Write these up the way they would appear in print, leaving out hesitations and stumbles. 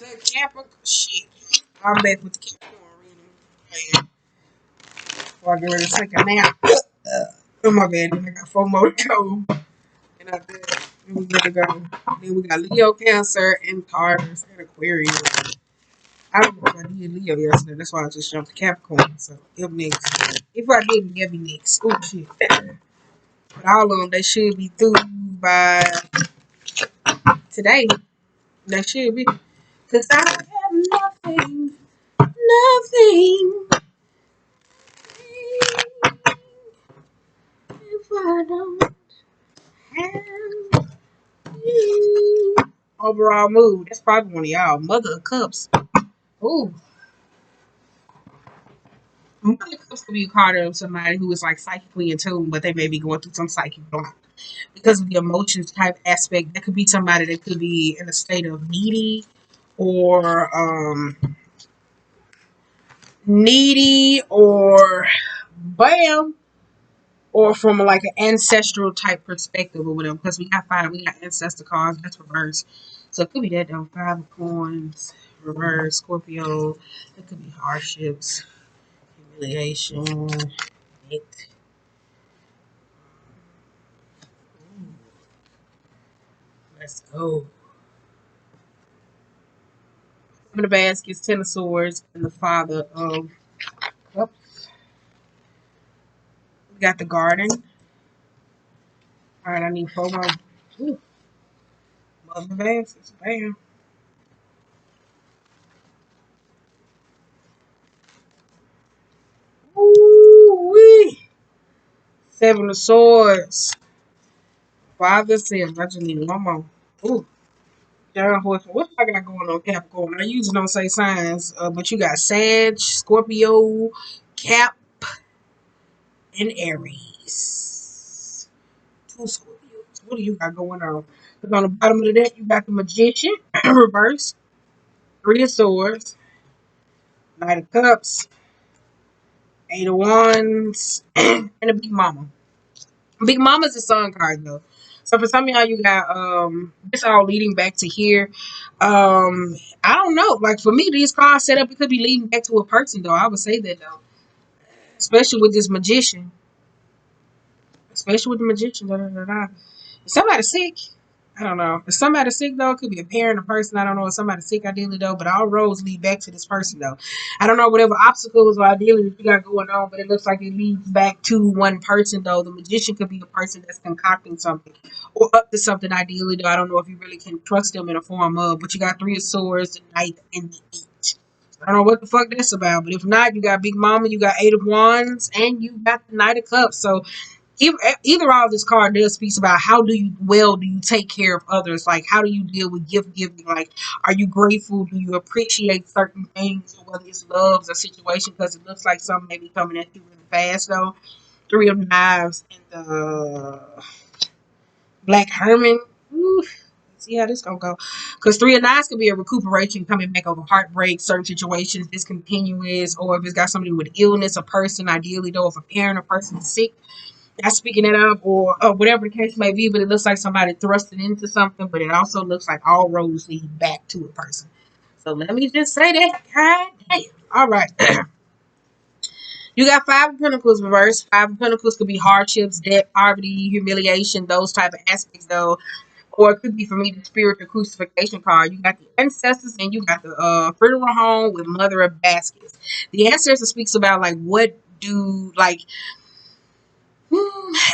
The Capricorn shit. I'm back with the Capricorn reading. Before I get ready to take a nap. Oh my bad, then I got 4 more to go. And after that, then we ready to go. Then we got Leo, Cancer, and Taurus, and Aquarius. I don't know if I did Leo yesterday, that's why I just jumped to Capricorn. So up next. If I didn't, get me next. Oh shit. But all of them, they should be through by today. They should be. Cause I have nothing, nothing. If I don't have you. Overall mood. That's probably one of y'all. Mother of Cups. Ooh. Mother of Cups could be a card of somebody who is like psychically in tune, but they may be going through some psychic block. Because of the emotions type aspect, that could be somebody that could be in a state of needy or bam, or from like an ancestral type perspective or whatever. Because we got ancestor cards, that's reverse. So it could be that though. 5 of coins, reverse, Scorpio. It could be hardships, humiliation, hate. Let's go. Seven of Baskets, 10 of Swords, and the Father of Cups. We got the Garden. All right, I need 4 more. Ooh, Mother of Baskets. Bam. Ooh wee. 7 of Swords. Father says, I just need 1 more. Ooh. John Horton. What I got going on Capricorn? I usually don't say signs, but you got Sag, Scorpio, Cap, and Aries. 2 Scorpios. What do you got going on? Because on the bottom of that, you got the Magician, reverse, 3 of Swords, Knight of Cups, 8 of Wands, and a Big Mama. Big Mama's a sun card though. So for some of y'all, you got this all leading back to here. I don't know. Like for me, these cards set up, it could be leading back to a person though. I would say that though, especially with this magician, especially with the magician. Da, da, da, da. Is somebody sick? I don't know. If somebody's sick though, it could be a parent, a person. I don't know if somebody's sick ideally though, but all roads lead back to this person though. I don't know whatever obstacles or ideally that you got going on, but it looks like it leads back to one person though. The magician could be a person that's concocting something or up to something ideally though. I don't know if you really can trust them in a form of, but you got 3 of Swords, the Knight, and the 8. I don't know what the fuck that's about, but if not, you got Big Mama, you got 8 of Wands, and you got the Knight of Cups. So either all of this card does speaks about how do you take care of others, like how do you deal with gift giving, like are you grateful, do you appreciate certain things, or whether it's loves or situation, because it looks like something may be coming at you really fast though. 3 of Knives and the Black Hermit. Ooh, let's see how this gonna go, because 3 of Knives could be a recuperation coming back over heartbreak, certain situations discontinuous, or if it's got something with illness, a person ideally though, if a parent or person is sick, not speaking it up, or whatever the case may be, but it looks like somebody thrusted into something, but it also looks like all roads lead back to a person. So let me just say that. God damn. All right. You got 5 of Pentacles reversed. 5 of Pentacles could be hardships, debt, poverty, humiliation, those type of aspects though. Or it could be for me the spiritual crucifixion card. You got the ancestors and you got the funeral home with Mother of Baskets. The ancestor speaks about like what do like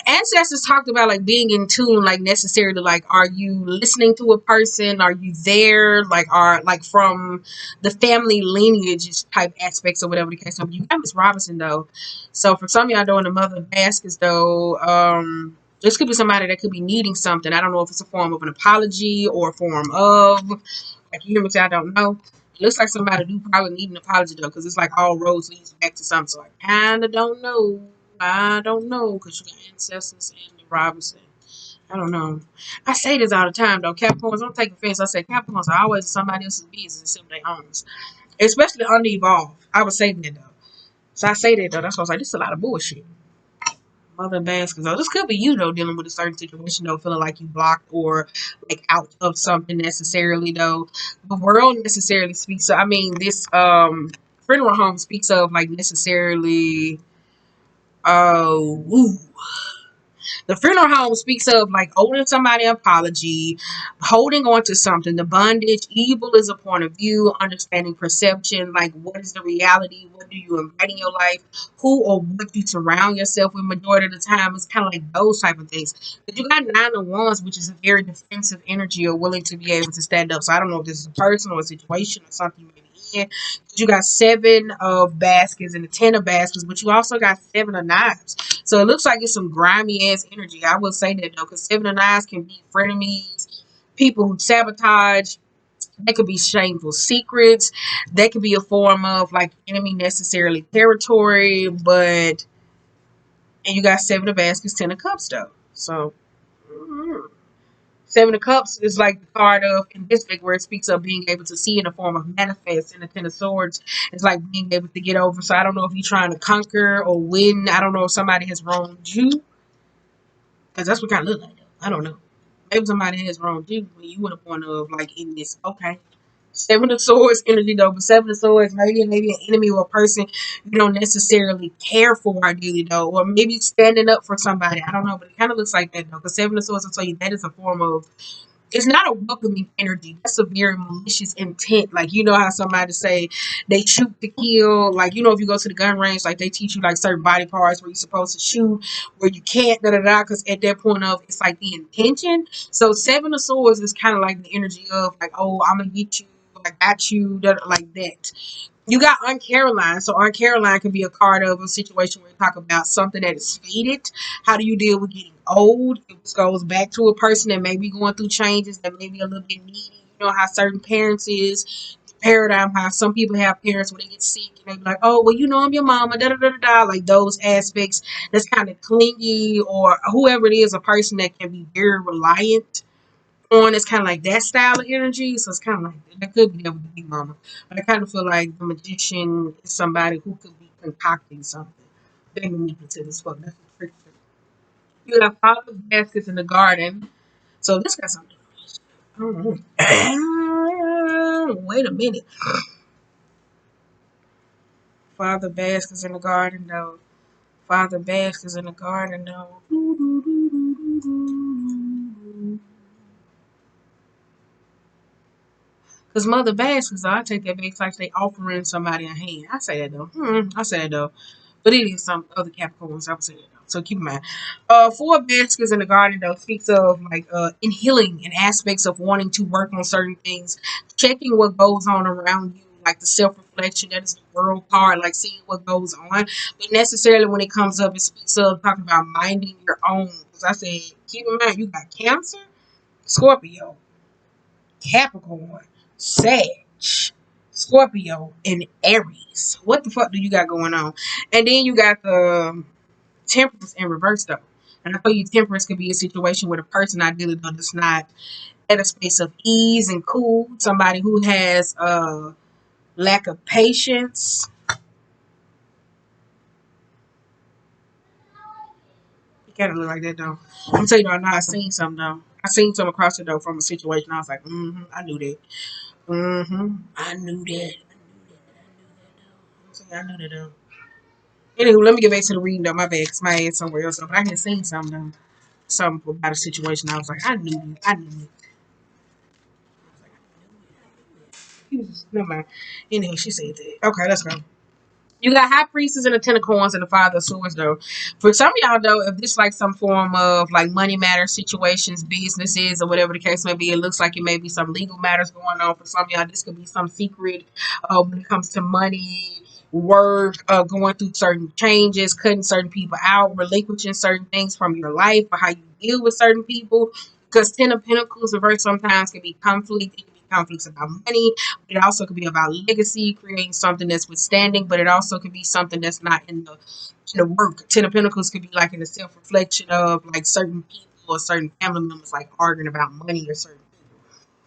ancestors talked about like being in tune, like necessarily like are you listening to a person, are you there, like are like from the family lineage type aspects or whatever the case may be. You got Miss Robinson though, so for some of y'all doing the Mother of Baskets though, this could be somebody that could be needing something. I don't know if it's a form of an apology or a form of, like, you hear me say I don't know. It looks like somebody do probably need an apology though, because it's like all roads leads back to something. So I kind of don't know. I don't know, because you got ancestors and the Robinson. I don't know. I say this all the time though. Capricorns, don't take offense. I say Capricorns are always somebody else's business except their own. Especially unevolved. I would say that though. So I say that though. That's why I was like, this is a lot of bullshit. Mother baskets. So this could be you though, dealing with a certain situation though, feeling like you blocked or like out of something necessarily though. The world necessarily speaks. So I mean, this funeral home speaks of like necessarily. Ooh, the funeral home speaks of like owing somebody an apology, holding on to something, the bondage, evil is a point of view, understanding perception, like what is the reality, what do you invite in your life, who or what you surround yourself with majority of the time. It's kind of like those type of things. But you got nine of wands, which is a very defensive energy or willing to be able to stand up. So I don't know if this is a person or a situation or something you may be in. You got seven of baskets and the ten of baskets, but you also got seven of knives. So it looks like it's some grimy ass energy. I will say that though, because seven of knives can be frenemies, people who sabotage. That could be shameful secrets. That could be a form of like enemy necessarily territory. But and you got seven of baskets, ten of cups though. So seven of cups is like the card of in this deck where it speaks of being able to see in the form of manifest, and the ten of swords it's like being able to get over. So I don't know if you're trying to conquer or win. I don't know if somebody has wronged you. Because that's what kind of look like. Though. I don't know. Maybe somebody has wronged you when you would have point of like in this. Okay. Seven of Swords energy though, but Seven of Swords maybe an enemy or a person you don't necessarily care for ideally though, or maybe standing up for somebody. I don't know, but it kind of looks like that though. Because Seven of Swords will tell you that is a form of it's not a welcoming energy. That's a very malicious intent. Like you know how somebody say they shoot to kill. Like you know if you go to the gun range, like they teach you like certain body parts where you're supposed to shoot, where you can't. Da da da. Because at that point of it's like the intention. So seven of swords is kind of like the energy of like oh I'm gonna get you. I got you. Like that. You got Aunt Caroline. So Aunt Caroline can be a card of a situation where you talk about something that is faded. How do you deal with getting old? It goes back to a person that may be going through changes, that may be a little bit needy. You know how certain parents is, paradigm, how some people have parents when they get sick and they be like, oh, well, you know I'm your mama, da da da da da. Like those aspects that's kind of clingy or whoever it is, a person that can be very reliant on it's kind of like that style of energy. So it's kind of like that could be able to be mama. But I kind of feel like the magician is somebody who could be concocting something. They manipulative as fuck. That's the trick. You have five baskets in the garden. So this got something. I don't know. Wait a minute. Father baskets in the garden though. Father baskets in the garden though. Because Mother Baskets, I take that back like they offering somebody a hand. I say that though. I say that though. But it is some other Capricorns. I would say that though. So keep in mind. Four baskets in the garden though speaks of like in healing and aspects of wanting to work on certain things, checking what goes on around you, like the self-reflection, that is the world card, like seeing what goes on. But necessarily when it comes up, it speaks of talking about minding your own. Because I said, keep in mind, you got Cancer, Scorpio, Capricorn, Sag, Scorpio, and Aries. What the fuck do you got going on? And then you got the Temperance in reverse though. And I feel you temperance could be a situation where the person ideally does not at a space of ease and cool. Somebody who has lack of patience. You kind of look like that though. I'm telling you, I know I seen something though. I seen something across the door from a situation. I was like, I knew that. I knew that. I knew that though. Anywho, let me get back to the reading though. My bad, cause my head somewhere else. But I had seen something though. Something about a situation. I was like, I knew it. I knew it. He was just, never mind. Anyway, she said that. Okay, let's go. You got High Priestess and the Ten of Coins and the Father of Swords though. For some of y'all though, if this like some form of like money matter situations, businesses or whatever the case may be, it looks like it may be some legal matters going on. For some of y'all, this could be some secret when it comes to money, work, going through certain changes, cutting certain people out, relinquishing certain things from your life or how you deal with certain people. Because Ten of Pentacles reverse sometimes can be conflict. It can be conflicts about money. It also could be about legacy, creating something that's withstanding, but it also could be something that's not in the work. Ten of Pentacles could be like in the self reflection of like certain people or certain family members like arguing about money or certain.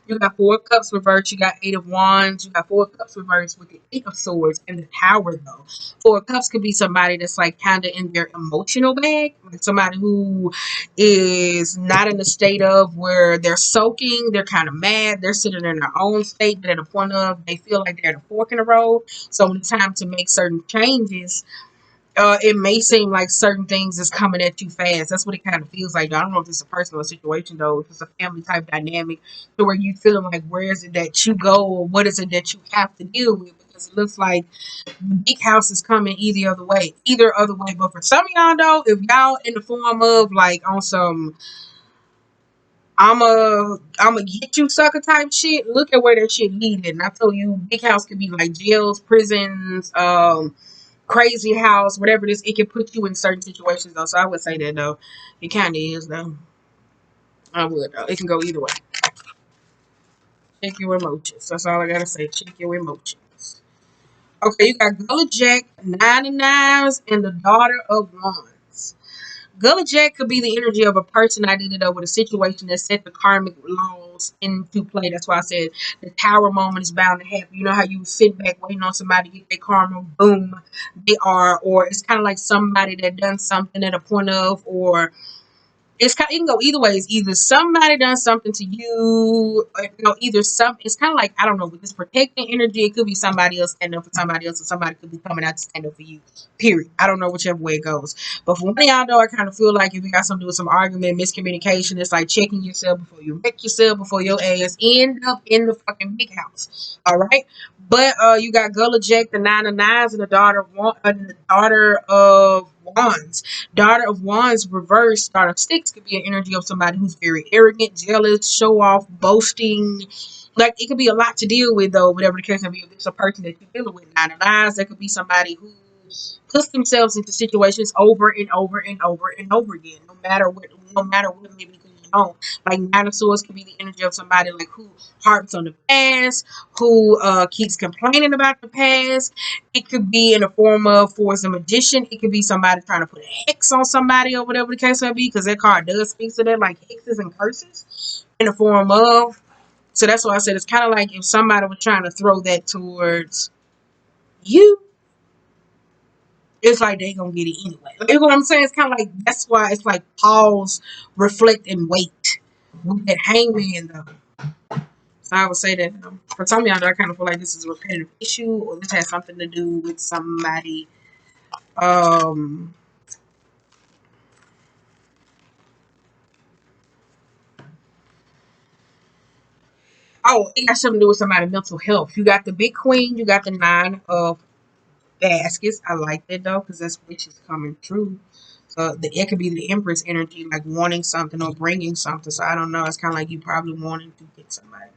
You got Four of Cups reversed. You got Eight of Wands. You got Four of Cups reversed with the Eight of Swords and the Tower, though. Four of Cups could be somebody that's like kind of in their emotional bag, like somebody who is not in a state of where they're soaking, they're kind of mad, they're sitting in their own state, but at a point of they feel like they're at a fork in the road. So when it's time to make certain changes, it may seem like certain things is coming at you fast. That's what it kind of feels like. I don't know if it's a personal situation though, if it's a family type dynamic to where you feeling like where is it that you go or what is it that you have to deal with, because it looks like the big house is coming either other way. But for some of y'all though, if y'all in the form of like on some I'm a get you sucker type shit, look at where that shit leading. And I told you big house could be like jails, prisons, crazy house, whatever it is, it can put you in certain situations though. So I would say that though. It kinda is though. I would though. It can go either way. Check your emotions. That's all I gotta say. Check your emotions. Okay, you got Gullah Jack, Nine of Knives, and the Daughter of Wands. Gullah Jack could be the energy of a person identity with a situation that set the karmic laws into play. That's why I said the tower moment is bound to happen. You know how you sit back waiting on somebody to get their karma, boom, they are, or it's kind of like somebody that done something at a point of, or it's kind. It can go either ways. Either somebody done something to you, or, either some. It's kind of like I don't know with this protecting energy. It could be somebody else standing up for somebody else, or somebody could be coming out to stand up for you. Period. I don't know whichever way it goes. But for one of y'all know, I kind of feel like if you got something to do with some argument, miscommunication, it's like checking yourself before you wreck yourself, before your ass end up in the fucking big house. All right. But you got Gullah Jack, the Nine of Knives, and the daughter of Wands. Daughter of Wands reversed, Daughter of Sticks could be an energy of somebody who's very arrogant, jealous, show off, boasting. Like it could be a lot to deal with though, whatever the case may be. If it's a person that you're dealing with, Nine of Knives, that could be somebody who puts themselves into situations over and over and over and over again, no matter what maybe because you don't. Like Nine of Swords could be the energy of somebody like who harps on the past, who keeps complaining about the past. It could be in the form of for a magician. It could be somebody trying to put a hex on somebody or whatever the case may be, because that card does speak to that, like hexes and curses in the form of. So that's why I said it's kind of like if somebody was trying to throw that towards you, it's like they gonna get it anyway. Like, you know what I'm saying? It's kind of like that's why it's like pause, reflect, and wait with that hangman though. So I would say that for some of y'all, I kind of feel like this is a repetitive issue, or this has something to do with somebody. Um, oh, it got something to do with somebody's mental health. You got the big queen, you got the Nine of Baskets. I like that though, because that's which is coming true. So it could be the Empress energy, like wanting something or bringing something. So I don't know. It's kind of like you probably wanting to get somebody back.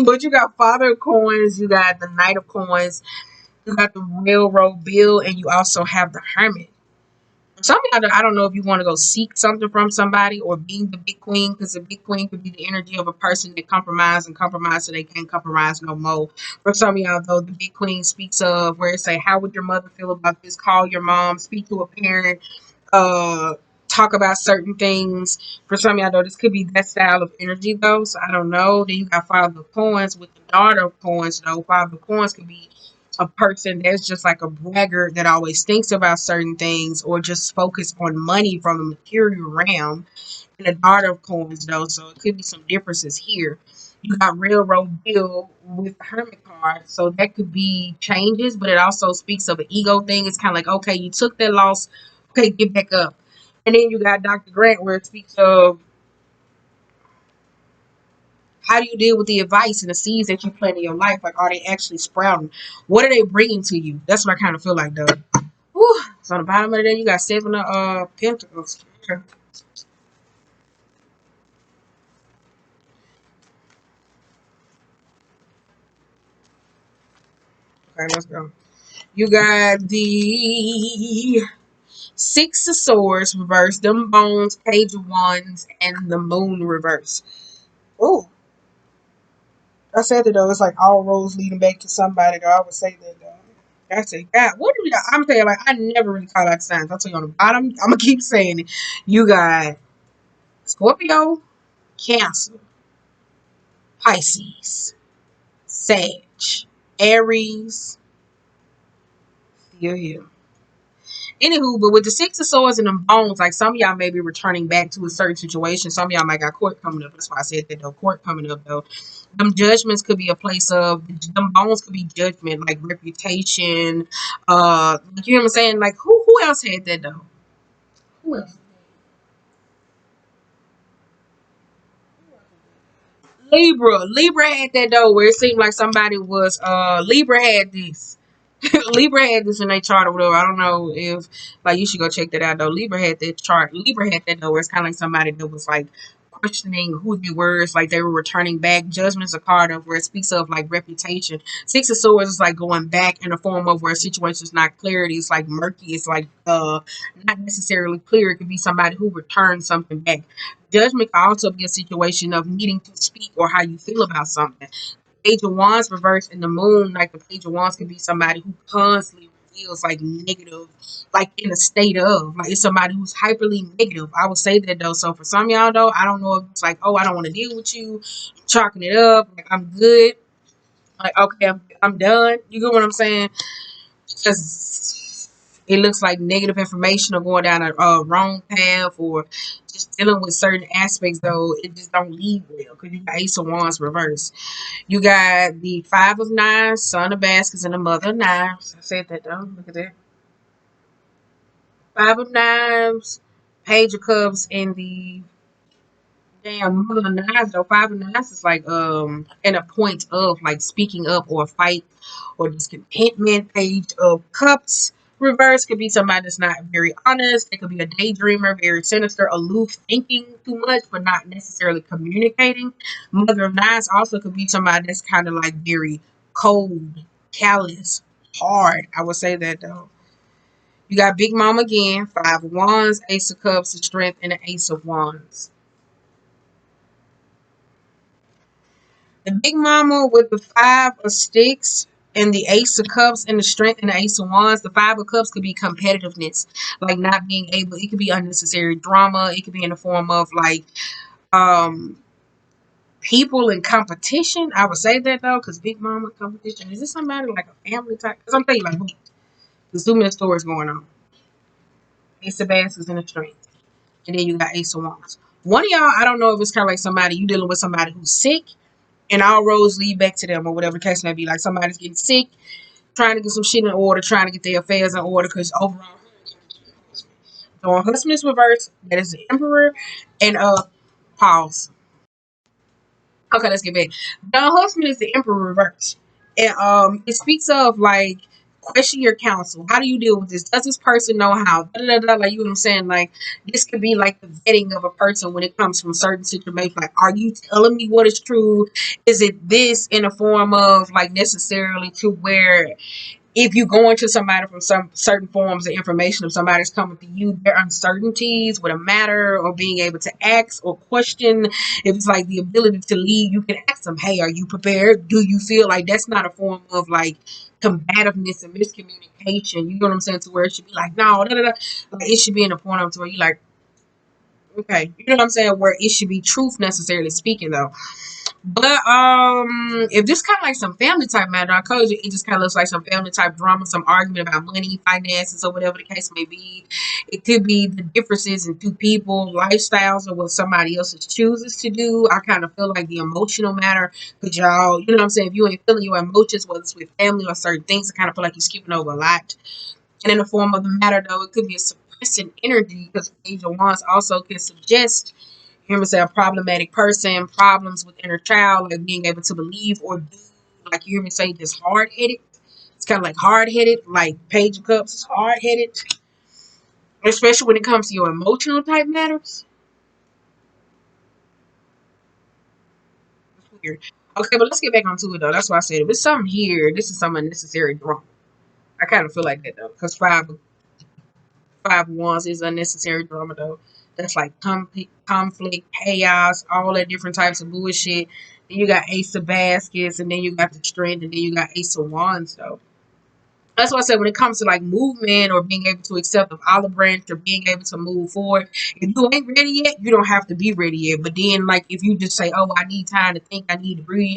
But you got Father of Coins, you got the Knight of Coins, you got the Railroad Bill, and you also have the Hermit. Some of y'all, I don't know if you want to go seek something from somebody or being the big queen, because the big queen could be the energy of a person that compromise and compromise so they can't compromise no more. For some of y'all, though, the big queen speaks of where it say, how would your mother feel about this? Call your mom, speak to a parent, uh, talk about certain things. For some of y'all, though, this could be that style of energy, though, so I don't know. Then you got Father of Coins with the Daughter of Coins, though. Father of Coins could be a person that's just like a braggart that always thinks about certain things or just focus on money from the material realm. And the Daughter of Coins though, so it could be some differences here. You got Railroad Bill with the Hermit card, so that could be changes, but it also speaks of an ego thing. It's kind of like, okay, you took that loss, okay, get back up. And then you got Dr. Grant where it speaks of how do you deal with the advice and the seeds that you plant in your life? Like, are they actually sprouting? What are they bringing to you? That's what I kind of feel like, though. Whew. So on the bottom of the day, you got Seven of Pentacles. Okay, let's go. You got the Six of Swords reverse, them bones, Page of Wands, and the Moon reverse. Oh, I said it though. It's like all roads leading back to somebody. Though I would say that though. I say, God, what do you? I'm saying like I never really call out signs. I'll tell you on the bottom. I'm gonna keep saying it. You got Scorpio, Cancer, Pisces, Sag, Aries, still here. Anywho, but with the Six of Swords and them bones, like some of y'all may be returning back to a certain situation. Some of y'all might got court coming up. That's why I said that though. Court coming up though. Them judgments could be a place of them bones could be judgment, like reputation. You know what I'm saying? Like who else had that though? Who else? Libra had that though, where it seemed like somebody was Libra had this. Libra had this in their chart or whatever. I don't know if like you should go check that out though. Libra had that chart. Libra had that though, where it's kind of like somebody that was like questioning who they were. It's like they were returning back. Judgment is a card of where it speaks of like reputation. Six of Swords is like going back in the form of where a situation is not clarity. It's like murky. It's like not necessarily clear. It could be somebody who returns something back. Judgment can also be a situation of needing to speak or how you feel about something. Page of Wands reversed in the moon, like the Page of Wands could be somebody who constantly reveals like negative, like in a state of, like it's somebody who's hyperly negative. I would say that though. So for some of y'all though, I don't know if it's like, oh, I don't want to deal with you, chalking it up, like I'm good, like okay, I'm done. You get what I'm saying? Because it looks like negative information or going down a wrong path or just dealing with certain aspects though, it just don't lead well because you got Ace of Wands reversed. You got the Five of Nines, Son of Baskets, and the Mother of Knives. I said that though. Look at that. Five of Knives, Page of Cups, and the damn Mother of Knives though. Five of Knives is like in a point of like speaking up or a fight or discontentment. Page of Cups reverse could be somebody that's not very honest. It could be a daydreamer, very sinister, aloof, thinking too much but not necessarily communicating. Mother of Knives also could be somebody that's kind of like very cold, callous, hard. I would say that though. You got Big Mom again, Five of Wands, Ace of Cups, the Strength, and the Ace of Wands. The Big Mama with the Five of Sticks and the Ace of Cups and the Strength and the Ace of Wands. The Five of Cups could be competitiveness, like not being able. It could be unnecessary drama. It could be in the form of like um people in competition. I would say that though, because Big Mama competition is this somebody like a family type? Because I'm telling you, like, wait, there's too many stories going on. Ace of Baskets and the Strength, and then you got Ace of Wands. One of y'all, I don't know if it's kind of like somebody you dealing with somebody who's sick and all roads lead back to them or whatever the case may be. Like somebody's getting sick, trying to get some shit in order, trying to get their affairs in order because overall. So on husband is reversed, that is the emperor, and pause. Okay, let's get back. The husband is the emperor reversed. And it speaks of like question your counsel. How do you deal with this? Does this person know how? Da, da, da, da, like you know what I'm saying? Like this could be like the vetting of a person when it comes from certain situations. Like, are you telling me what is true? Is it this in a form of like necessarily to where if you go into somebody from some certain forms of information, if somebody's coming to you, their uncertainties with a matter or being able to ask or question, if it's like the ability to lead, you can ask them, hey, are you prepared? Do you feel like that's not a form of like combativeness and miscommunication? You know what I'm saying? To where it should be like, no, da, da, da. Like it should be in a point of to where you like, okay, you know what I'm saying? Where it should be truth necessarily speaking though. But if this kind of like some family type matter, I told you it just kind of looks like some family type drama, some argument about money, finances, or whatever the case may be. It could be the differences in two people, lifestyles, or what somebody else chooses to do. I kind of feel like the emotional matter, because y'all, you know what I'm saying. If you ain't feeling your emotions, whether it's with family or certain things, I kind of feel like you're skipping over a lot. And in the form of the matter, though, it could be a suppressing energy because Page of Wands also can suggest hear me say a problematic person, problems with inner child, like being able to believe or do, like you hear me say, just hard headed. It's kind of like hard headed, like Page of Cups is hard headed, especially when it comes to your emotional type matters. It's weird. Okay, but let's get back onto it though. That's why I said if it's something here, this is some unnecessary drama. I kind of feel like that though, because five wands is unnecessary drama though. That's like conflict, chaos, all that different types of bullshit. Then you got Ace of Baskets, and then you got the Strength, and then you got Ace of Wands though. That's why I said when it comes to like movement or being able to accept an olive branch or being able to move forward, if you ain't ready yet, you don't have to be ready yet. But then, like, if you just say, "Oh, I need time to think, I need to breathe,"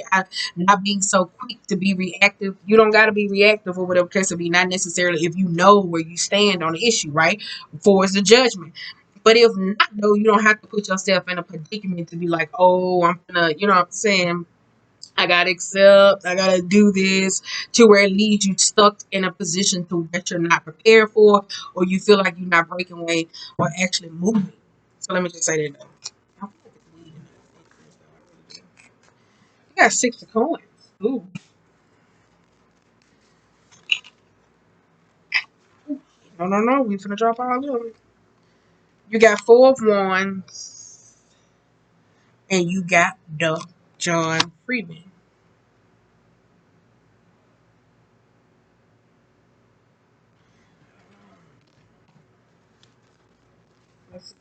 not being so quick to be reactive, you don't got to be reactive or whatever case it be. Not necessarily if you know where you stand on the issue, right? For it's the judgment. But if not, though, you don't have to put yourself in a predicament to be like, "Oh, I'm gonna," you know what I'm saying? I gotta accept, I gotta do this to where it leaves you stuck in a position to that you're not prepared for, or you feel like you're not breaking away or actually moving. So let me just say that though. I feel like it's weed in there. You got 6 of coins. Ooh. No. We finna drop all of it. You got 4 of wands and you got the John Freeman. Let's see.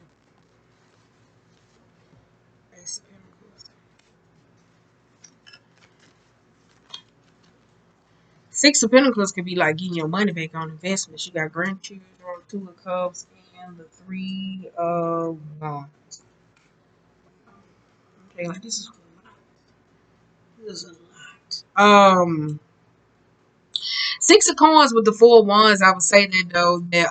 Ace of Pentacles. 6 of Pentacles could be like getting your money back on investments. You got grandchildren, 2 of Cups, and the 3 of Wands. Okay, like this is a lot. This is a lot. 6 of Coins with the 4 of Wands. I would say that though that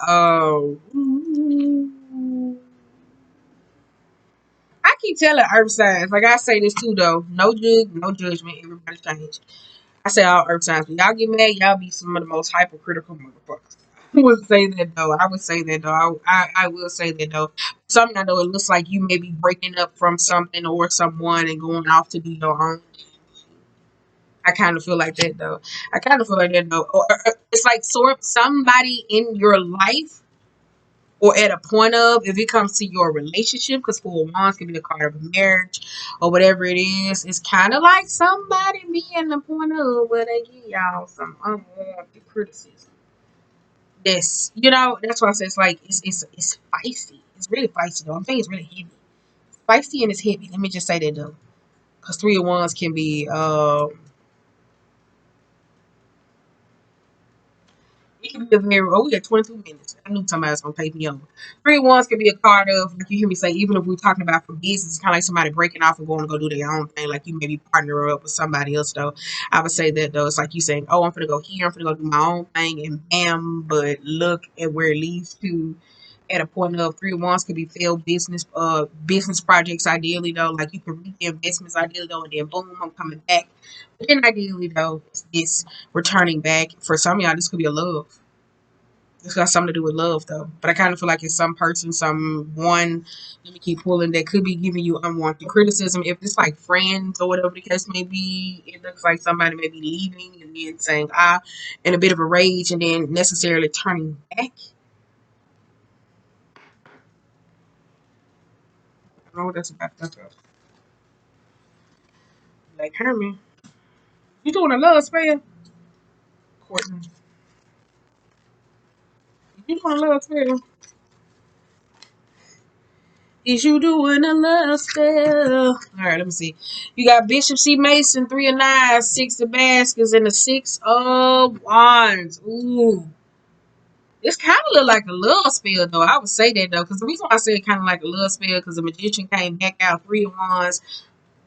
I keep telling earth signs. Like I say this too though. No judgment. Everybody change. I say all earth signs. When y'all get mad, y'all be some of the most hypocritical motherfuckers. I would say that though. I would say that though. I will say that though. Something I know it looks like you may be breaking up from something or someone and going off to do your own. I kind of feel like that though. I kind of feel like that though. It's like somebody in your life or at a point of, if it comes to your relationship, because 4 of Wands can be a card of a marriage or whatever it is, it's kind of like somebody being the point of where they give y'all some unwanted criticism. That's why I say it's like it's feisty. It's really feisty though. I'm saying it's really heavy. It's feisty and it's heavy. Let me just say that though, because 3 of Wands can be it can be a very, we got 22 minutes. I knew somebody was going to take me over. 3 of Wands can be a card of, like you hear me say, even if we're talking about for business, it's kind of like somebody breaking off and going to go do their own thing. Like you maybe partner up with somebody else, though. I would say that, though. It's like you saying, oh, I'm going to go here, I'm going to go do my own thing, and bam, but look at where it leads to at a point of 3 of Wands could be failed business projects ideally though. Like you can reap the investments ideally though, and then boom, I'm coming back. But then ideally though, it's returning back. For some of y'all, this could be a love. It's got something to do with love, though. But I kind of feel like it's some person, someone, let me keep pulling, that could be giving you unwanted criticism. If it's like friends or whatever the case may be, it looks like somebody may be leaving and then saying, in a bit of a rage and then necessarily turning back. I don't know what that's about. That's like Herman. You doing a love spell? Courtney. You doing a love spell? Is you doing a love spell? All right, let me see. You got Bishop C. Mason, 3 of 9, 6 of Baskets, and the 6 of Wands. Ooh. This kind of look like a love spell, though. I would say that, though, because the reason why I say it kind of like a love spell, because the Magician came back out, 3 of Wands.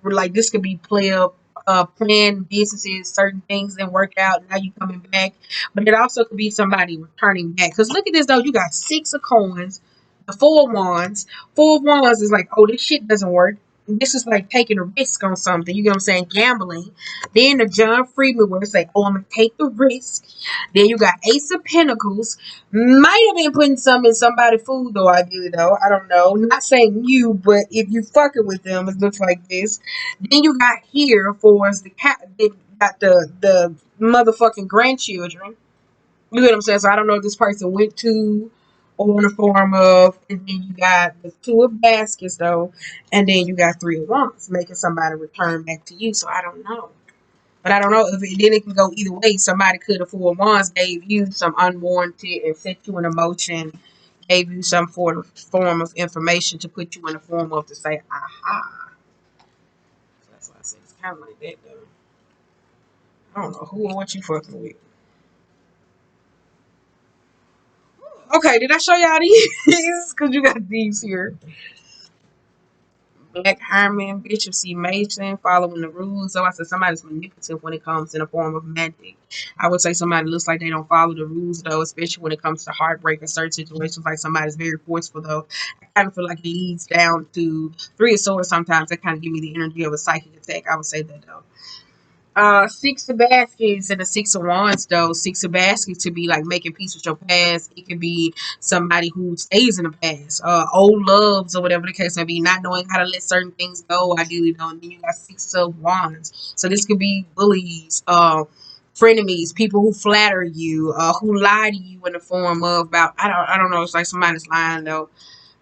Like this could be planned businesses, certain things that work out. Now you coming back, but it also could be somebody returning back. Because look at this though, you got 6 of Coins, the 4 of Wands. 4 of Wands is like, oh, this shit doesn't work. This is like taking a risk on something. You get what I'm saying? Gambling. Then the John Freeman where it's like, oh, I'm gonna take the risk. Then you got Ace of Pentacles. Might have been putting some in somebody's food though. I do though. I don't know. Not saying you, but if you fucking with them, it looks like this. Then you got here for us the cat. They got the motherfucking grandchildren. You get what I'm saying? So I don't know if this person went to or in the form of, and then you got the 2 of Baskets though, and then you got 3 of Wands, making somebody return back to you. So I don't know. But I don't know if then it can go either way. Somebody could have 4 of Wands gave you some unwarranted and set you in emotion, gave you some form of information to put you in the form of to say, aha. So that's why I said it's kind of like that though. I don't know who or what you fucking with. Okay, did I show y'all these? Because you got these here. Black Herman, Bishop C. Mason, following the rules. So I said somebody's manipulative when it comes in a form of magic. I would say somebody looks like they don't follow the rules though, especially when it comes to heartbreak or certain situations. Like somebody's very forceful though. I kind of feel like it leads down to Three of Swords. Sometimes that kind of give me the energy of a psychic attack. I would say that though. Six of baskets and a six of wands though. Six of baskets to be like making peace with your past. It could be somebody who stays in the past. Old loves or whatever the case may be, not knowing how to let certain things go. Ideally though. And then you got six of wands. So this could be bullies, frenemies, people who flatter you, who lie to you in the form of about I don't know, it's like somebody's lying though.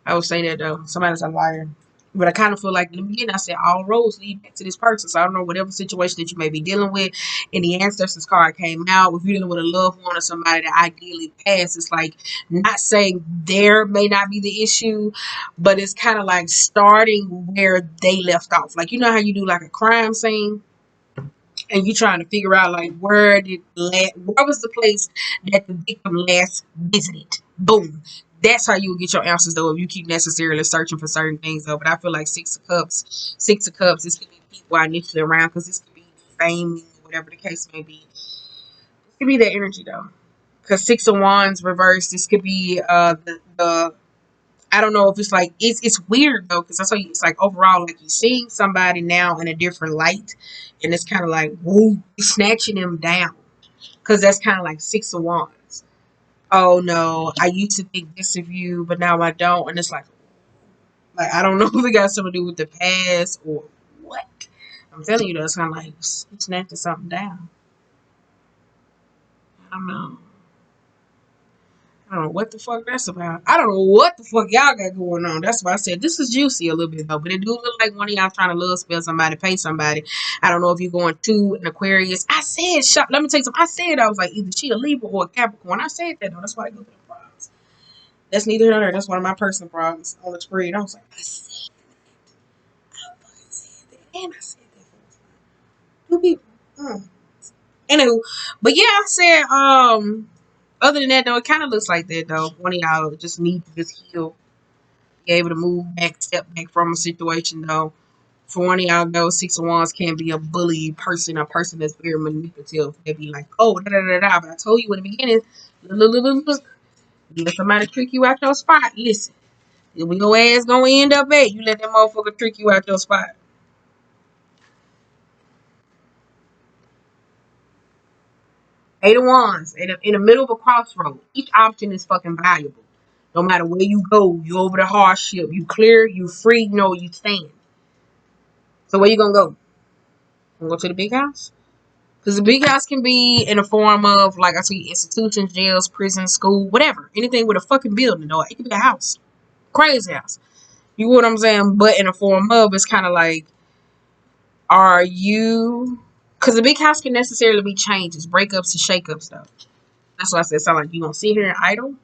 I would say that though. Somebody's a liar. But I kind of feel like in the beginning, I said all roads lead back to this person. So I don't know whatever situation that you may be dealing with. And the ancestors card came out. If you're dealing with a loved one or somebody that ideally passed, it's like not saying there may not be the issue, but it's kind of like starting where they left off. Like you know how you do like a crime scene and you trying to figure out like where was the place that the victim last visited. Boom, that's how you get your answers though if you keep necessarily searching for certain things though. But I feel like six of cups, this could be people I initially around because this could be fame, whatever the case may be. This could be that energy though, because six of wands reversed, this could be the I don't know if it's like it's weird though because that's why it's like overall like you're seeing somebody now in a different light, and it's kind of like woo, you're snatching them down because that's kind of like six of wands. Oh no, I used to think this of you, but now I don't, and it's like I don't know if it got something to do with the past or what. I'm telling you though, it's kind of like snatching something down. I don't know. I don't know what the fuck that's about. I don't know what the fuck y'all got going on. That's why I said this is juicy a little bit though. But it do look like one of y'all trying to love spell somebody, pay somebody. I don't know if you're going to an Aquarius. I said, let me tell you something. I said I was like either she a Libra or a Capricorn. I said that though. That's why I go through the problems. That's neither here nor there. That's one of my personal problems on the screen. I was like, I said that. I fucking said that. And I said that for two people. Anywho, but yeah, I said, other than that, though, it kind of looks like that, though. One of y'all just need to just heal, be able to move back, step back from a situation, though. For one of y'all, though, six of wands can be a bully person, a person that's very manipulative. They be like, oh, da da da da. But I told you in the beginning, look, let somebody trick you out your spot. Listen, when your ass gonna end up at, you let that motherfucker trick you out your spot. Eight of wands in the middle of a crossroad. Each option is fucking valuable. No matter where you go, you over the hardship. You clear, you free, you know you stand. So where you gonna go? Gonna go to the big house? Because the big house can be in the form of, like I see, institutions, jails, prisons, school, whatever. Anything with a fucking building, though. It could be a house. Crazy house. You know what I'm saying? But in the form of, it's kind of like, are you... Because the big house can necessarily be changes, breakups, and shakeups, though. That's why I said, sound like you gonna sit here and idle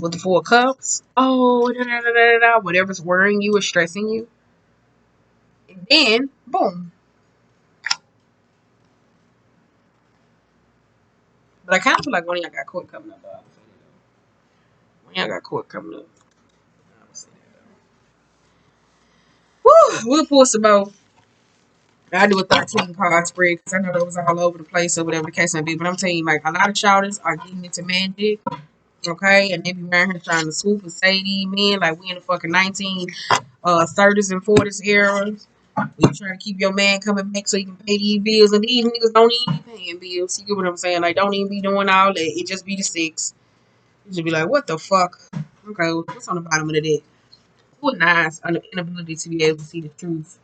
with the Four of Cups. Oh, da, da, da, da, da, whatever's worrying you or stressing you. And then, boom. But I kind of feel like one of y'all got court coming up, though. One of y'all got court coming up. Woo, we'll pull some more. I do a 13 card spread because I know that was all over the place or whatever the case may be. But I'm telling you, like, a lot of shouters are getting into magic, okay? And they be around here trying to swoop and say these men like we in the fucking 1930s and 40s eras. You trying to keep your man coming back so you can pay these bills, and these niggas don't even be paying bills. You get what I'm saying? Like, don't even be doing all that. It just be the six. You should be like, what the fuck? Okay, what's on the bottom of the deck? What nice inability to be able to see the truth.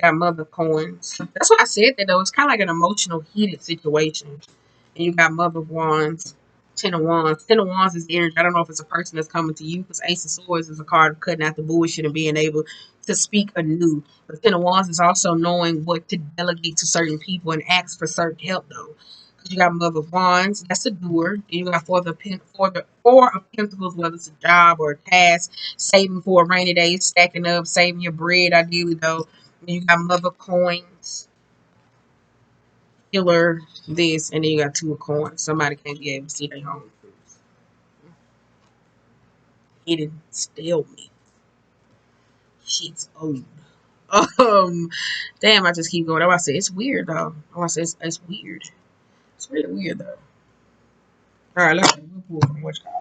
Got mother coins. That's why I said that though. It's kind of like an emotional heated situation. And you got mother wands, 10 of wands. 10 of wands is the energy. I don't know if it's a person that's coming to you because Ace of Swords is a card of cutting out the bullshit and being able to speak anew. But 10 of wands is also knowing what to delegate to certain people and ask for certain help though. Because you got mother of wands, that's a doer. And you got four of pentacles, whether it's a job or a task, saving for a rainy day, stacking up, saving your bread ideally though. You got mother coins, healer, this, and then you got two of coins. Somebody can't be able to see their own fruits. hidden stalemate. Shit's old. Um, damn, I just keep going. I want to say it's weird though. I want to say it's weird. It's really weird though. All right, let's we'll pull from which card.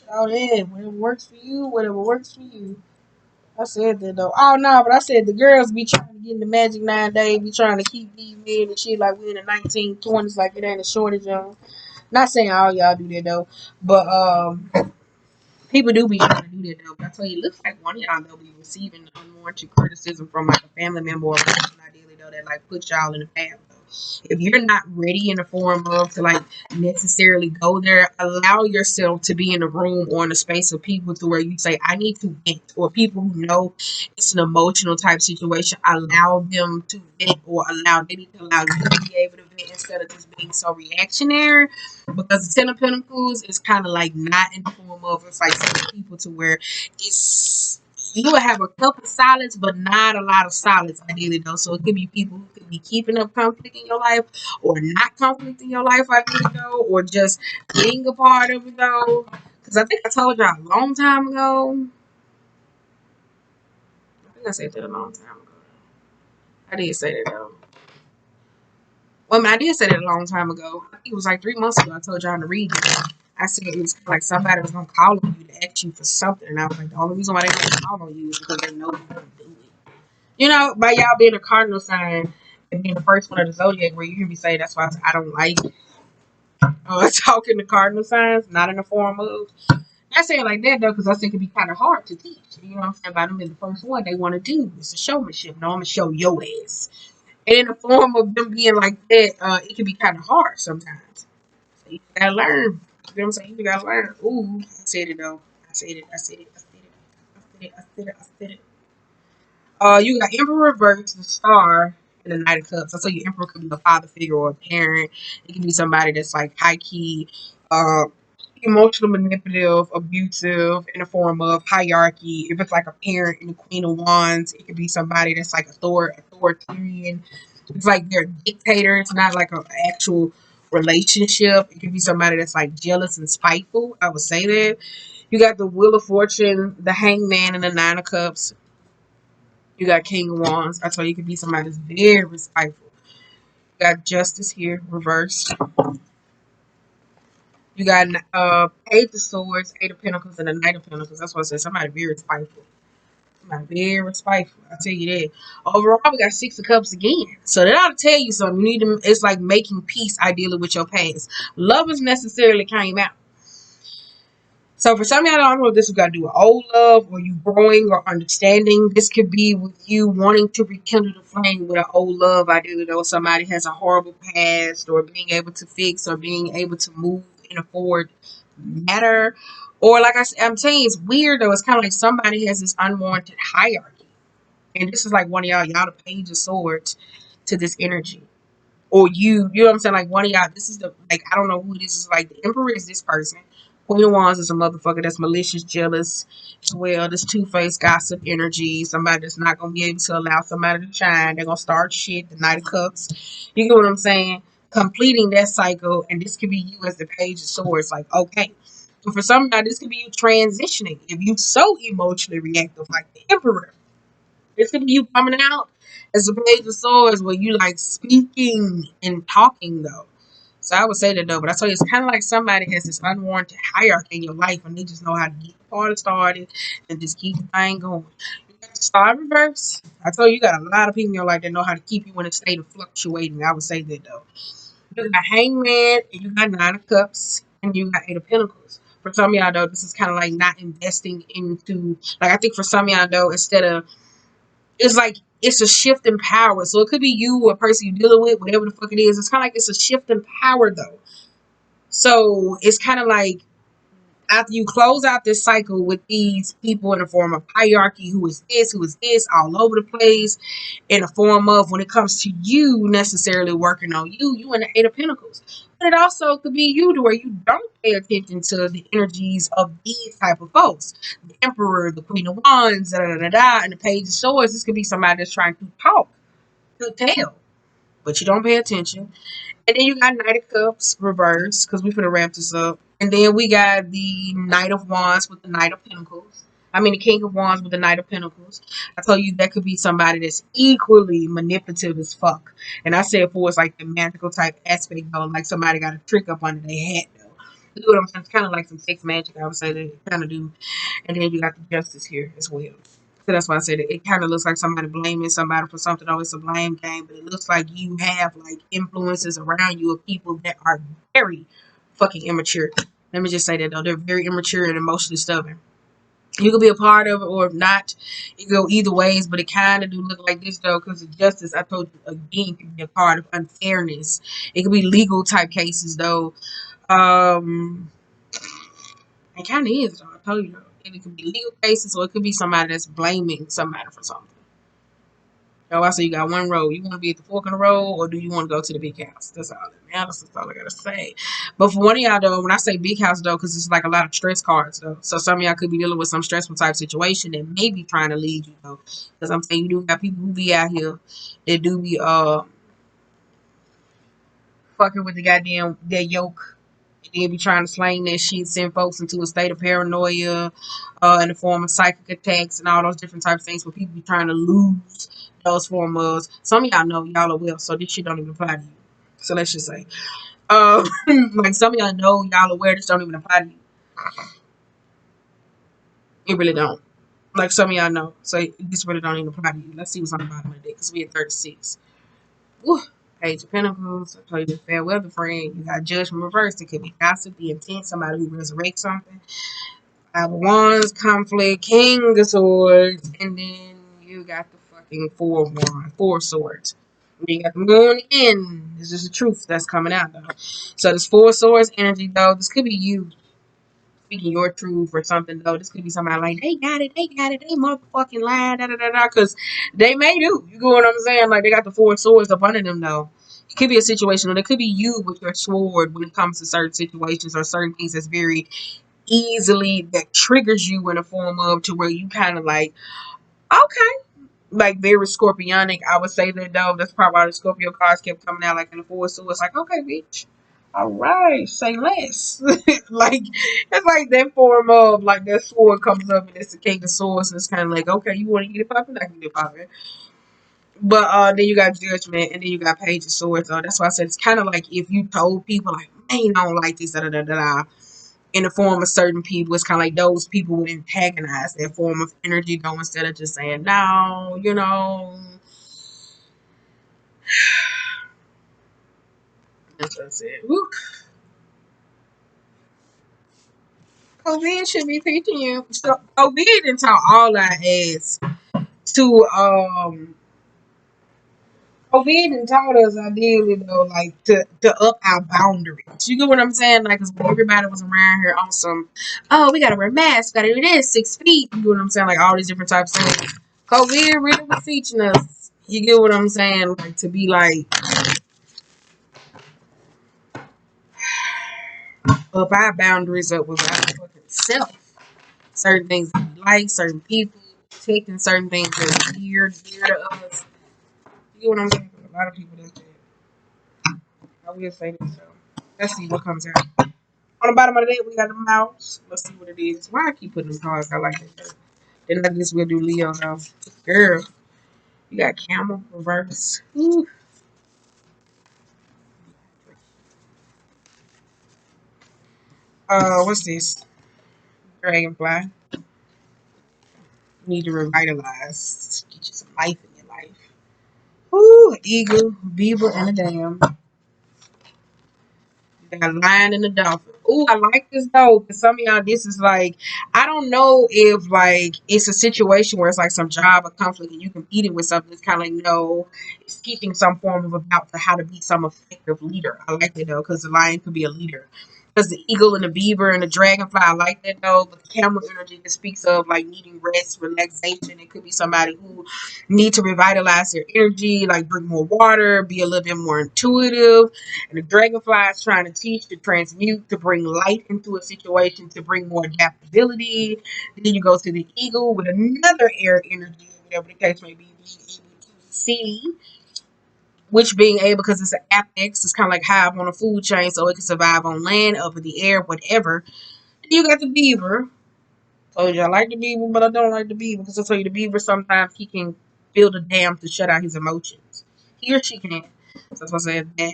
Oh yeah, whatever works for you, whatever works for you. I said that though. Oh no, but I said the girls be trying to get in the Magic 9 Day, be trying to keep these men and shit like we in the 1920s, like it ain't a shortage of 'em. Not saying all y'all do that though, but people do be trying to do that though. But I tell you, it looks like one of y'all though be receiving unwarranted criticism from like a family member or a person ideally though that like put y'all in the path though. If you're not ready in the form of to like necessarily go there, allow yourself to be in a room or in a space of people to where you say, I need to vent, or people who know it's an emotional type situation, allow them to vent or they need to allow you to be able to vent instead of just being so reactionary because the Ten of Pentacles is kind of like not in the form of it's like some people to where it's you will have a couple solids, but not a lot of solids ideally though. So it could be people who could be keeping up conflict in your life, or not conflict in your life ideally though, or just being a part of it though. Because I think I told y'all a long time ago. I think I said that a long time ago. I did say that though. Well, I mean, I did say that a long time ago. I think it was like 3 months ago. I told y'all to read it. I said it was like somebody was gonna call on you to ask you for something, and I was like, the only reason why they gonna call on you is because they know you're gonna do it. You know, by y'all being a cardinal sign and being the first one of the zodiac, where you hear me say that's why I don't like talking to cardinal signs, not in the form of. I say it like that though, because I think it can be kind of hard to teach. You know what I'm saying? By them being the first one, they want to do it's a showmanship. No, I'm gonna show your ass. And in the form of them being like that, it can be kind of hard sometimes. So you gotta learn. You know what I'm saying? You gotta learn. Ooh, I said it though. I said it. I said it. I said it. I said it. I said it. I said it. You got Emperor reverse, the Star, and the Knight of Cups. I tell you, Emperor could be a father figure or a parent. It could be somebody that's like high key, emotional, manipulative, abusive in the form of hierarchy. If it's like a parent in the Queen of Wands, it could be somebody that's like authoritarian. It's like they're a dictator. It's not like an actual relationship. It could be somebody that's like jealous and spiteful. I would say that. You got the Wheel of Fortune, the Hangman, and the Nine of Cups. You got King of Wands. I told you, it could be somebody that's very spiteful. You got Justice here, reversed. You got Eight of Swords, Eight of Pentacles, and the Knight of Pentacles. That's what I said. Somebody very spiteful. Somebody very spiteful. I'll tell you that. Overall, we got Six of Cups again. So that ought to tell you something. You need to, it's like making peace ideally with your past. Lovers necessarily came out. So for some of y'all, I don't know if this has got to do with old love or you growing or understanding. This could be with you wanting to rekindle the flame with an old love. I do know somebody has a horrible past, or being able to fix, or being able to move in a forward matter. Or like I'm saying, it's weird though. It's kind of like somebody has this unwarranted hierarchy. And this is like one of y'all the Page of Swords to this energy. Or you know what I'm saying? Like one of y'all, this is the, like, I don't know who this is. Like the Emperor is this person. Queen of Wands is a motherfucker that's malicious, jealous, as well. This two-faced gossip energy. Somebody that's not going to be able to allow somebody to shine. They're going to start shit. The Knight of Cups. You get what I'm saying? Completing that cycle. And this could be you as the Page of Swords. Like, okay. So for some of y'all, this could be you transitioning. If you so emotionally reactive like the Emperor, this could be you coming out as a Page of Swords where you like speaking and talking though. So I would say that though, but I tell you, it's kind of like somebody has this unwarranted hierarchy in your life and they just know how to get the party started and just keep the thing going. You got the Star reverse. I told you, you got a lot of people in your life that know how to keep you in a state of fluctuating. I would say that though. You got Hangman and you got Nine of Cups and you got Eight of Pentacles. For some of y'all though, this is kind of like not investing into, like I think for some of y'all though, instead of, it's like it's a shift in power. So it could be you or a person you're dealing with, whatever the fuck it is. It's kind of like it's a shift in power though. So it's kind of like after you close out this cycle with these people in the form of hierarchy, who is this, all over the place, in the form of when it comes to you necessarily working on you in the Eight of Pentacles. But it also could be you to where you don't pay attention to the energies of these type of folks. The Emperor, the Queen of Wands, and the Page of Swords. This could be somebody that's trying to talk could tell, but you don't pay attention. And then you got Knight of Cups reverse, because we finna wrap this up. And then we got the Knight of Wands with the Knight of Pentacles. I mean, the King of Wands with the Knight of Pentacles. I told you that could be somebody that's equally manipulative as fuck. And I said for it's like the magical type aspect, though, like somebody got a trick up under their hat, though. You know what I'm saying? It's kind of like some sex magic, I would say they kind of do. And then you got the Justice here as well. So that's why I said it kind of looks like somebody blaming somebody for something. Oh, it's a blame game, but it looks like you have like influences around you of people that are very fucking immature. Let me just say that though, they're very immature and emotionally stubborn. You could be a part of it or not. It go either ways, but it kind of do look like this though, because of justice. I told you again, could be a part of unfairness. It could be legal type cases though. Um, it kind of is though. I told you though. And it could be legal cases, or it could be somebody that's blaming somebody for something. So I say you got one road. You want to be at the fork in the road, or do you want to go to the big house? That's all that matters. That's all I gotta say. But for one of y'all though, when I say big house though, because it's like a lot of stress cards though. So some of y'all could be dealing with some stressful type situation that may be trying to lead you though. Because I'm saying you do got people who be out here that do be fucking with the goddamn their yoke. And then be trying to slang that shit, send folks into a state of paranoia, in the form of psychic attacks and all those different types of things where people be trying to lose those forms. Some of y'all know y'all are well, so this shit don't even apply to you. So let's just say. Like some of y'all know y'all aware this don't even apply to you. It really don't. Like some of y'all know. So this really don't even apply to you. Let's see what's on the bottom of the deck because we at 36. Woo. Page of Pentacles. I told you the fair weather friend. You got Judgment reversed. It could be gossip, the intent, somebody who resurrects something. Five of Wands, conflict, King of Swords, and then you got the fucking Four of Wands, Four of Swords. And you got the Moon in. This is the truth that's coming out though. So this Four of Swords energy though, this could be you speaking your truth or something though. This could be somebody like they got it, they motherfucking lying, da da da da, because they may do. You know what I'm saying? Like they got the Four of Swords up under them though. It could be a situation, or it could be you with your sword when it comes to certain situations or certain things that's very easily that triggers you in a form of to where you kind of like, okay, like very scorpionic. I would say that though. That's probably why the Scorpio cards kept coming out like in the fourth. So it's like, okay, bitch. All right, say less. Like it's like that form of like that sword comes up and it's the King of Swords and it's kind of like, okay, you want to get it popping, I can get it popping. But then you got Judgment and then you got Page of Swords. So that's why I said it's kind of like if you told people like, man, I don't like this, da da da da, in the form of certain people, it's kind of like those people would antagonize that form of energy, though, instead of just saying, no, you know. That's what I said. Woo. COVID should be teaching you. So COVID didn't taught all our ass to COVID and taught us ideally though, like to up our boundaries. You get what I'm saying? Like, cause when everybody was around here on some, oh, we gotta wear masks, gotta do this, 6 feet. You get what I'm saying? Like all these different types of things. COVID really was teaching us. You get what I'm saying? Like to be like up our boundaries up with our fucking self. Certain things that we like, certain people, protecting certain things that are dear to us. You get what I'm saying? A lot of people do that. I will say this. So let's see what comes out. On the bottom of the day, we got the mouse. Let's see what it is. Why I keep putting them cards? I like that. Then I just will do Leo now. Girl, you got camel reverse. Ooh. What's this? Dragonfly. You need to revitalize. Get you some life in your life. Ooh, eagle, beaver, and a dam. They got a lion and a dolphin. Ooh, I like this though. Cause some of y'all, this is like, I don't know if like it's a situation where it's like some job or conflict and you competing with something. It's kind of like no, it's teaching some form of about to how to be some effective leader. I like it though, because the lion could be a leader. Because the eagle and the beaver and the dragonfly, I like that though. But the camel energy that speaks of like needing rest, relaxation. It could be somebody who need to revitalize their energy, like drink more water, be a little bit more intuitive. And the dragonfly is trying to teach, to transmute, to bring light into a situation, to bring more adaptability. And then you go to the eagle with another air energy, whatever the case may be, being able to see. which being able, because it's an apex, it's kind of like high up on a food chain, so it can survive on land, up in the air, whatever. Then you got the beaver. Told you I like the beaver, but I don't like the beaver because I tell you the beaver sometimes he can build a dam to shut out his emotions. He or she can. So that's what I said that.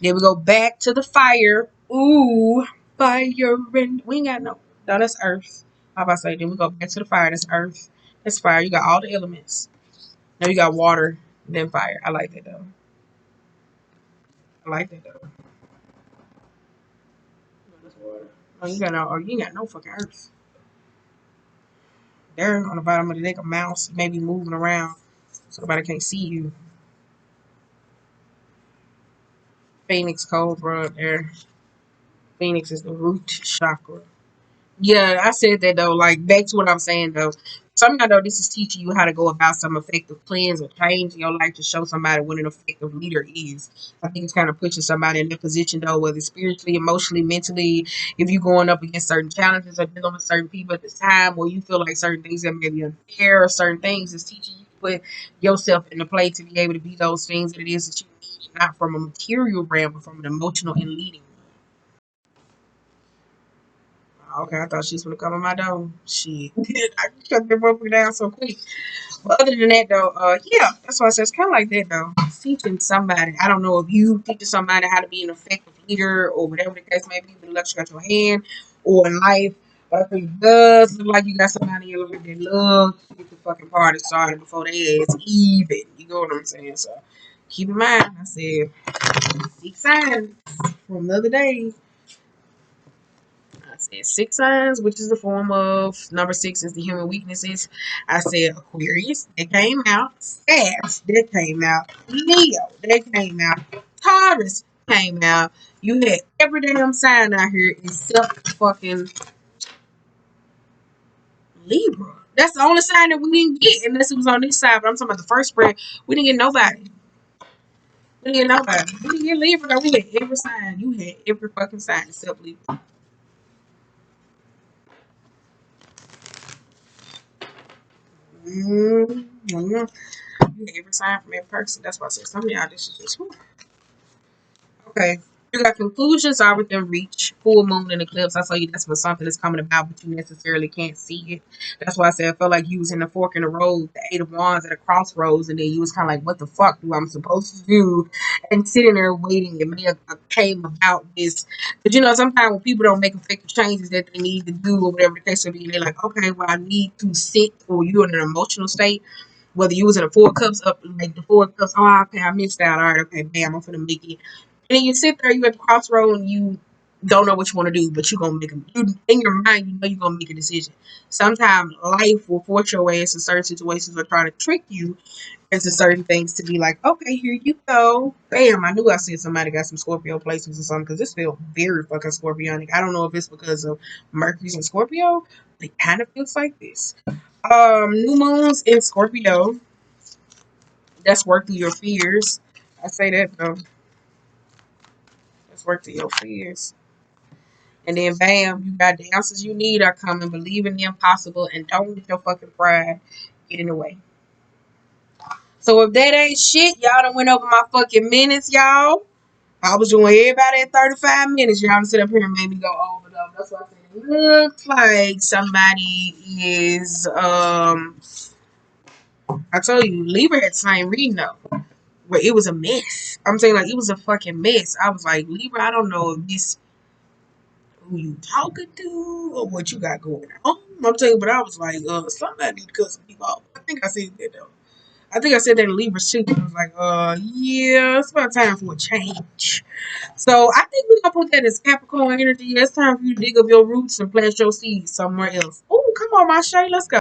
Then we go back to the fire. Ooh, fire and we ain't got no, that's earth. How about I say then we go back to the fire, that's earth. That's fire. You got all the elements. Now you got water, then fire. I like that though. I like that though. That's water. Oh, you got no fucking earth. There on the bottom of the deck, a mouse maybe moving around so nobody can't see you. Phoenix Cobra there. Phoenix is the root chakra. Yeah, I said that though. Like back to what I'm saying though. Somehow though, this is teaching you how to go about some effective plans or change in your life to show somebody what an effective leader is. I think it's kind of pushing somebody in that position though, whether spiritually, emotionally, mentally, if you're going up against certain challenges or dealing with certain people at this time, or you feel like certain things that may be unfair or certain things, is teaching you to put yourself in the place to be able to be those things that it is that you need, not from a material realm, but from an emotional and leading. Okay, I thought she was gonna come on my door. Shit. I shut that motherfucker down so quick. But other than that though, yeah, that's why I said it's kinda like that though. It's teaching somebody. I don't know if you teaching somebody how to be an effective leader or whatever the case may be, but luck you got your hand or in life. But I think it does look like you got somebody in your life that love to get the fucking party started before they ass even. You know what I'm saying? So keep in mind, I said 6 signs from the other day. I said 6 signs, which is the form of number 6 is the human weaknesses. I said Aquarius, that came out. Sag, that came out. Leo, that came out. Taurus came out. You had every damn sign out here except fucking Libra. That's the only sign that we didn't get unless it was on this side. But I'm talking about the first spread. We didn't get nobody. We didn't get nobody. We didn't get Libra though. We had every sign. You had every fucking sign except Libra. Mm-hmm. Every time from every person. That's why I said some of y'all, this is just whew. Okay. You got conclusions are within reach. Full moon and eclipse. I saw you that's for something that's coming about, but you necessarily can't see it. That's why I said I felt like you was in the fork in the road, the 8 of Wands at a crossroads, and then you was kind of like, what the fuck do I'm supposed to do? And sitting there waiting, it may have came about this. But you know, sometimes when people don't make effective changes that they need to do or whatever the case may be, they're like, okay, well, I need to sit, or you're in an emotional state. Whether you was in a 4 cups up, like the 4 cups, oh, okay, I missed out. All right, okay, bam, I'm finna make it. And then you sit there, you at the crossroad, and you don't know what you want to do, but you gonna make a, you in your mind, you know you're gonna make a decision. Sometimes life will force your ass in certain situations or try to trick you into certain things to be like, okay, here you go. Bam, I knew I said somebody got some Scorpio placements or something because this feels very fucking Scorpionic. I don't know if it's because of Mercury's in Scorpio, but it kind of feels like this. New moons in Scorpio. That's work through your fears. I say that though. Let's work through your fears. And then bam, you got the answers you need are coming. Believe in the impossible and don't let your fucking pride get in the way. So if that ain't shit, y'all done went over my fucking minutes, y'all. I was doing everybody at 35 minutes. Y'all done sit up here and made me go over them. That's why I said it looks like somebody is I told you, Libra had the same reading though. Where it was a mess. I'm saying like it was a fucking mess. I was like, Libra, I don't know if this who you talking to or what you got going on. I'm telling you, but I was like, somebody need to cut some people off. I think I said that though. I think I said that in Libra too. I was like, yeah, it's about time for a change. So I think we're gonna put that as Capricorn energy. It's time for you to dig up your roots and plant your seeds somewhere else. Oh, come on, my Shay, let's go.